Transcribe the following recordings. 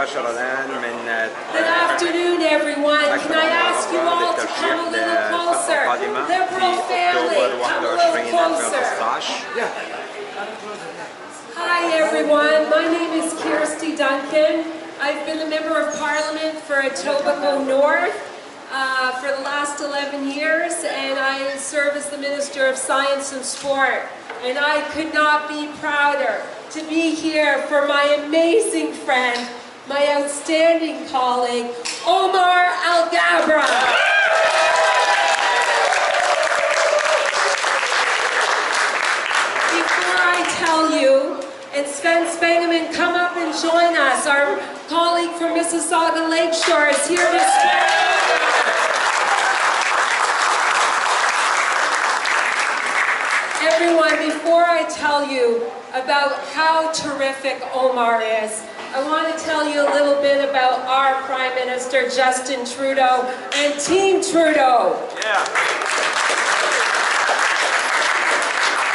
مباشرة الآن من Good afternoon, everyone. Can I ask you all to come a little closer? Liberal family, come a little closer. Hi, everyone. My name is Kirsty Duncan. I've been a member of Parliament for Etobicoke North for the last 11 years, and I serve as the Minister of Science and Sport. And I could not be prouder to be here for my amazing friend, my outstanding colleague, Omar Alghabra. Before I tell you, and Sven Spengeman, come up and join us. Our colleague from Mississauga Lakeshore is here to swear. Everyone, before I tell you about how terrific Omar is, I want to tell you a little bit about our Prime Minister, Justin Trudeau, and Team Trudeau. Yeah.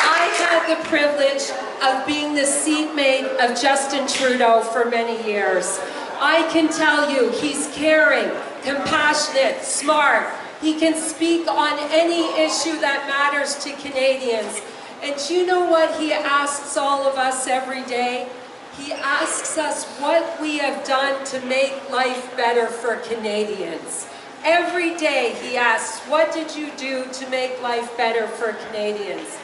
I had the privilege of being the seatmate of Justin Trudeau for many years. I can tell you he's caring, compassionate, smart. He can speak on any issue that matters to Canadians. And do you know what he asks all of us every day? He asks us what we have done to make life better for Canadians. Every day he asks, what did you do to make life better for Canadians?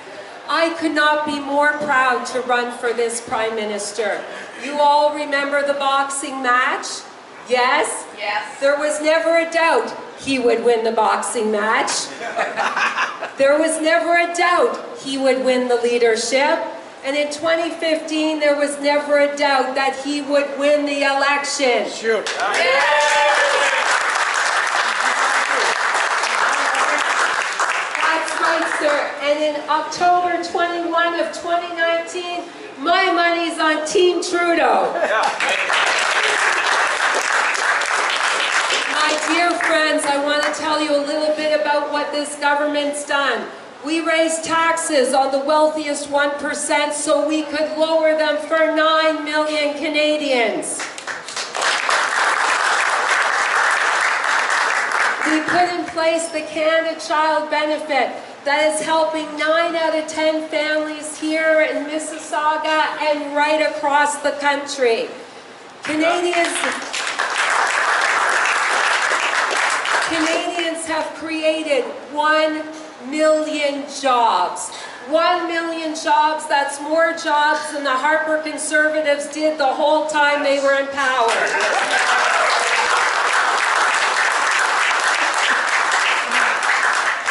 I could not be more proud to run for this Prime Minister. You all remember the boxing match? Yes? Yes. There was never a doubt he would win the boxing match. There was never a doubt he would win the leadership. And in 2015, there was never a doubt that he would win the election. Sure. Yeah. That's right, sir. And in October 21 of 2019, my money's on Team Trudeau. My dear friends, I want to tell you a little bit about what this government's done. We raised taxes on the wealthiest 1% so we could lower them for 9 million Canadians. We put in place the Canada Child Benefit that is helping 9 out of 10 families here in Mississauga and right across the country. Canadians have created 1 million jobs. 1 million jobs, that's more jobs than the Harper Conservatives did the whole time they were in power.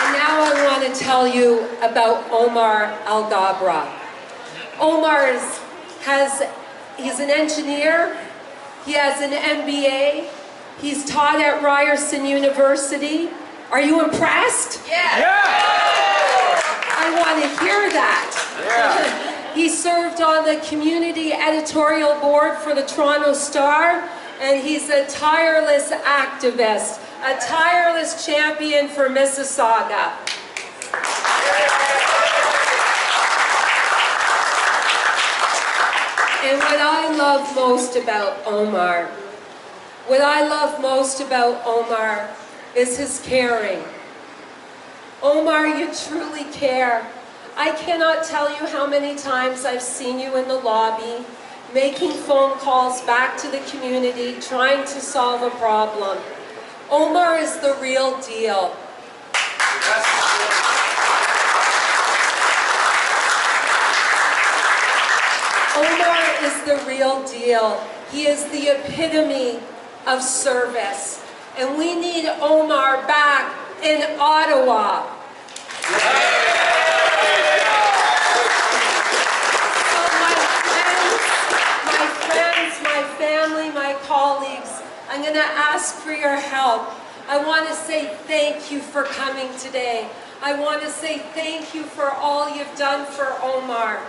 And now I want to tell you about Omar Alghabra. Omar he's an engineer, he has an MBA, he's taught at Ryerson University. Are you impressed? Yeah. I want to hear that. Yeah. He served on the community editorial board for the Toronto Star, and he's a tireless activist, a tireless champion for Mississauga. And what I love most about Omar, is his caring. Omar, you truly care. I cannot tell you how many times I've seen you in the lobby, making phone calls back to the community, trying to solve a problem. Omar is the real deal. Omar is the real deal. He is the epitome of service. And we need Omar back in Ottawa. So my friends, my family, my colleagues, I'm going to ask for your help. I want to say thank you for coming today. I want to say thank you for all you've done for Omar.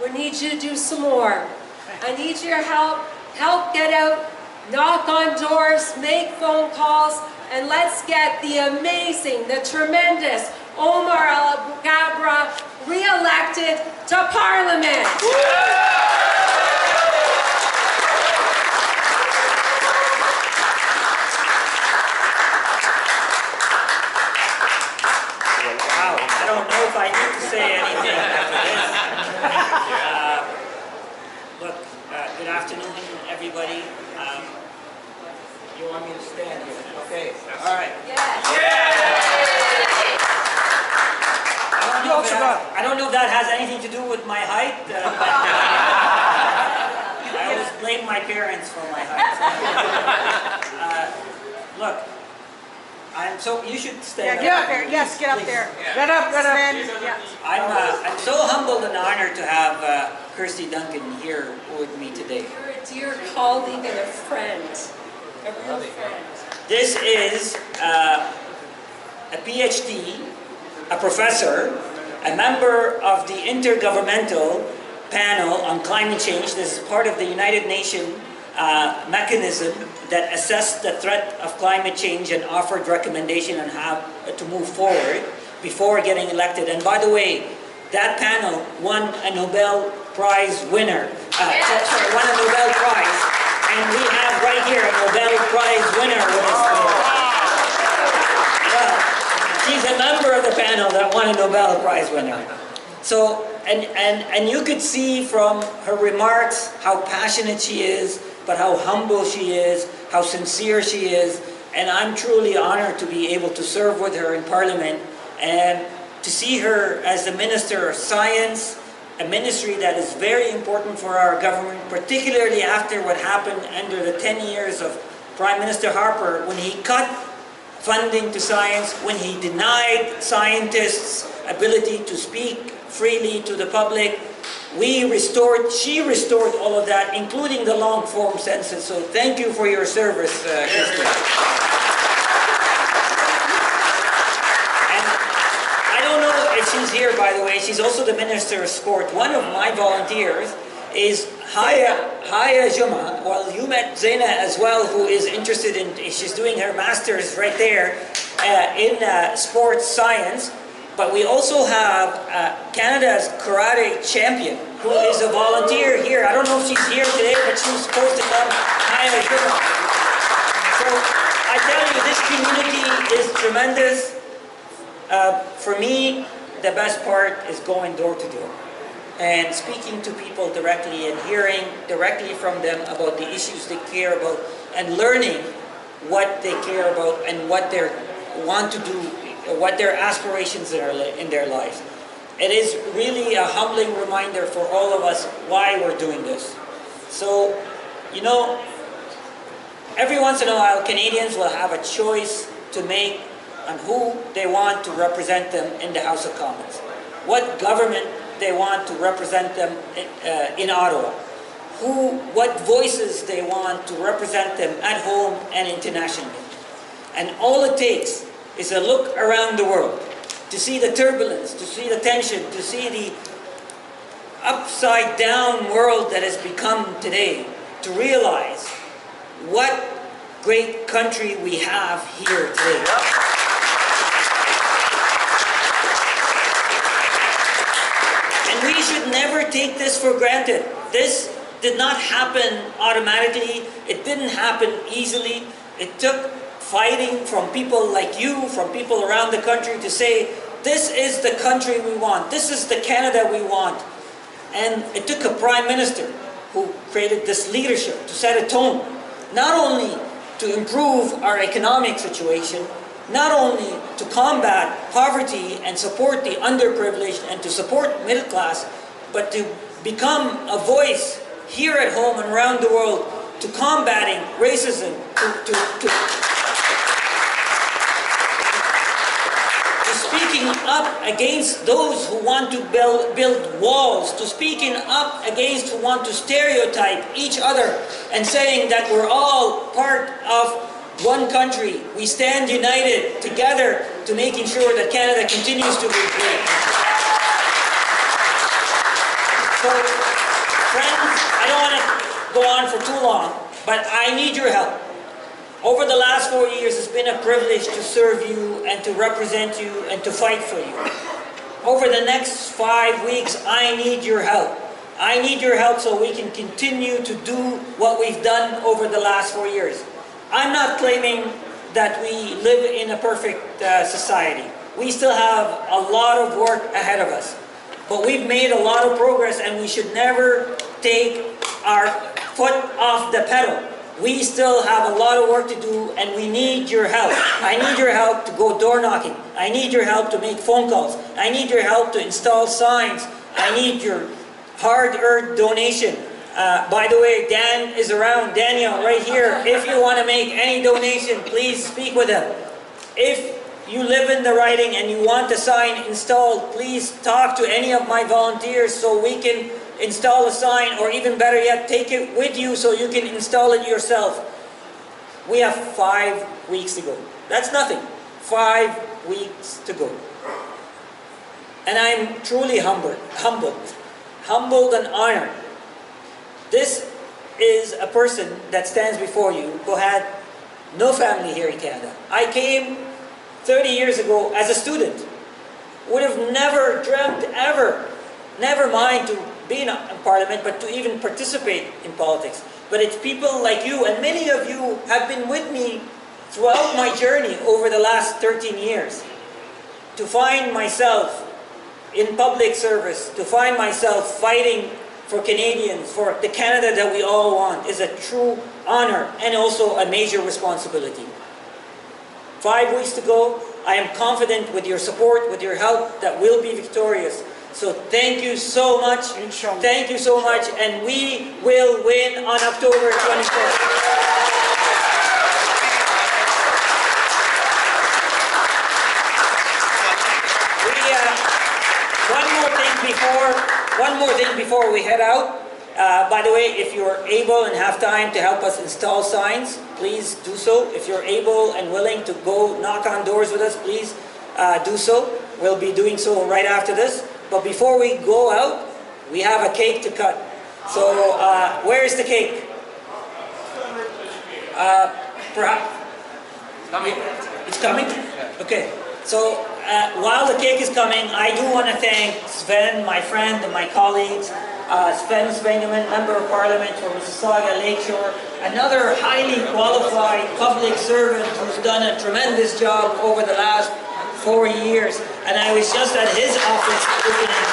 We need you to do some more. I need your help. Help get out. Knock on doors, make phone calls, and let's get the amazing, the tremendous Omar Alghabra re-elected to Parliament. if I need to say anything after this. Look, good afternoon, everybody. You want me to stand here? Okay. All right. I don't know if that has anything to do with my height. I always blame my parents for my height. Look, you should stand up. Get up there. Yes, get up there. Get up. I'm so humbled and honored to have Kirsty Duncan here with me today. You're a dear colleague and a friend. A real friend. This is a PhD, a professor, a member of the Intergovernmental Panel on Climate Change. This is part of the United Nations mechanism that assessed the threat of climate change and offered recommendation on how to move forward before getting elected. And by the way, that panel won a Nobel Prize winner. Won a Nobel Prize. And we have right here a Nobel Prize winner with us today. Well, she's a member of the panel that won a Nobel Prize winner. So, and you could see from her remarks how passionate she is, but how humble she is, how sincere she is, and I'm truly honored to be able to serve with her in Parliament and to see her as the Minister of Science, a ministry that is very important for our government, particularly after what happened under the 10 years of Prime Minister Harper when he cut funding to science, when he denied scientists' ability to speak freely to the public. She restored all of that, including the long-form census. So thank you for your service, Kirsty. And I don't know if she's here, by the way. She's also the Minister of Sport. One of my volunteers is Haya Juma. Well, you met Zaina as well, who is interested in, she's doing her master's right there in sports science. But we also have Canada's karate champion, who is a volunteer here. I don't know if she's here today, but she's supposed to come. So I tell you, this community is tremendous. For me, the best part is going door to door and speaking to people directly and hearing directly from them about the issues they care about and learning what they care about and what they want to do, what their aspirations are in their lives. It is really a humbling reminder for all of us why we're doing this. So, you know, every once in a while Canadians will have a choice to make on who they want to represent them in the House of Commons, what government they want to represent them in Ottawa, what voices they want to represent them at home and internationally. And all it takes is a look around the world to see the turbulence, to see the tension, to see the upside down world that has become today, to realize what great country we have here today. And we should never take this for granted. This did not happen automatically. It didn't happen easily. It took fighting from people like you, from people around the country to say, this is the country we want, this is the Canada we want. And it took a Prime Minister who created this leadership to set a tone, not only to improve our economic situation, not only to combat poverty and support the underprivileged and to support middle class, but to become a voice here at home and around the world to combating racism, to speaking up against those who want to build walls, to speaking up against who want to stereotype each other and saying that we're all part of one country. We stand united together to making sure that Canada continues to be great. So, friends, I don't want to go on for too long, but I need your help. Over the last 4 years, it's been a privilege to serve you and to represent you and to fight for you. Over the next 5 weeks, I need your help. I need your help so we can continue to do what we've done over the last 4 years. I'm not claiming that we live in a perfect society. We still have a lot of work ahead of us. But we've made a lot of progress, and we should never take our foot off the pedal. We still have a lot of work to do, and we need your help. I need your help to go door knocking. I need your help to make phone calls. I need your help to install signs. I need your hard-earned donation. By the way, Dan is around. Daniel, right here. If you want to make any donation, please speak with him. If you live in the riding and you want the sign installed, please talk to any of my volunteers so we can install a sign, or even better yet, take it with you so you can install it yourself. We have 5 weeks to go. That's nothing. 5 weeks to go. And I'm truly humbled and honored. This is a person that stands before you who had no family here in Canada. I came 30 years ago as a student. Would have never dreamt ever, never mind to be in Parliament, but to even participate in politics. But it's people like you, and many of you have been with me throughout my journey over the last 13 years. To find myself in public service, to find myself fighting for Canadians, for the Canada that we all want, is a true honor and also a major responsibility. 5 weeks to go. I am confident with your support, with your help, that we'll be victorious. So thank you so much. Thank you so much, and we will win on October 24th. One more thing before we head out. By the way, if you're able and have time to help us install signs, please do so. If you're able and willing to go knock on doors with us, please do so. We'll be doing so right after this. But before we go out, we have a cake to cut. So where's the cake? Perhaps? It's coming? Okay. So while the cake is coming, I do want to thank Sven, my friend, and my colleagues. Sven Svengeman, Member of Parliament for Mississauga Lakeshore, another highly qualified public servant who's done a tremendous job over the last 4 years. And I was just at his office visiting.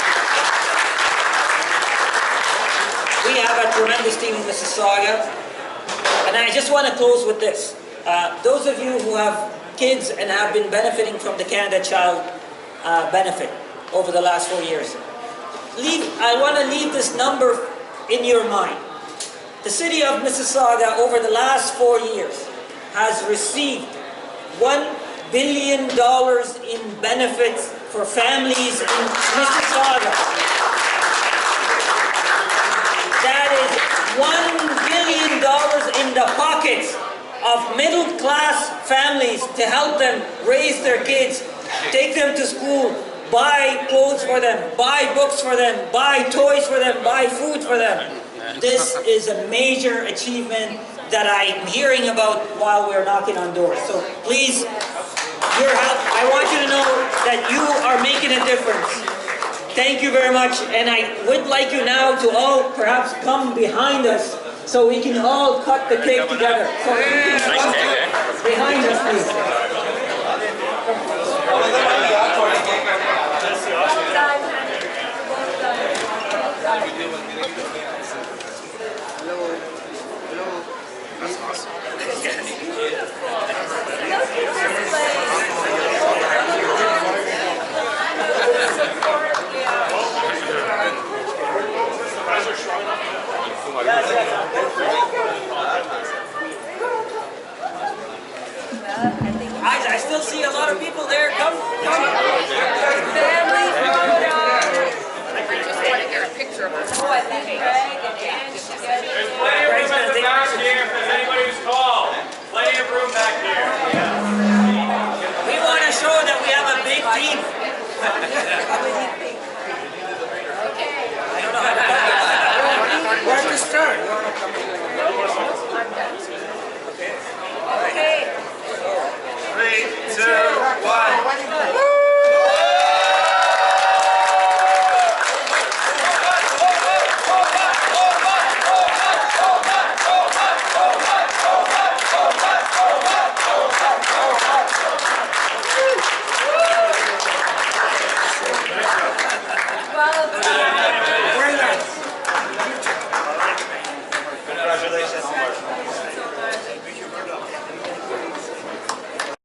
We have a tremendous team in Mississauga. And I just want to close with this. Those of you who have kids and have been benefiting from the Canada Child benefit over the last 4 years, I want to leave this number in your mind. The city of Mississauga over the last 4 years has received $1 billion in benefits for families in Mississauga. That is $1 billion in the pockets of middle-class families to help them raise their kids, take them to school, buy clothes for them, buy books for them, buy toys for them, buy food for them. This is a major achievement that I'm hearing about while we're knocking on doors. So please, your help, I want you to know that you are making a difference. Thank you very much, and I would like you now to all perhaps come behind us so we can all cut the cake together. So behind us, please. I still see a lot of people there. Come. Family photo. I just want to get a picture of us. Oh, I think Greg and Ange together. There's plenty of room at the back here if there's anybody who's tall. Plenty of room back here. We want to show that we have a big team.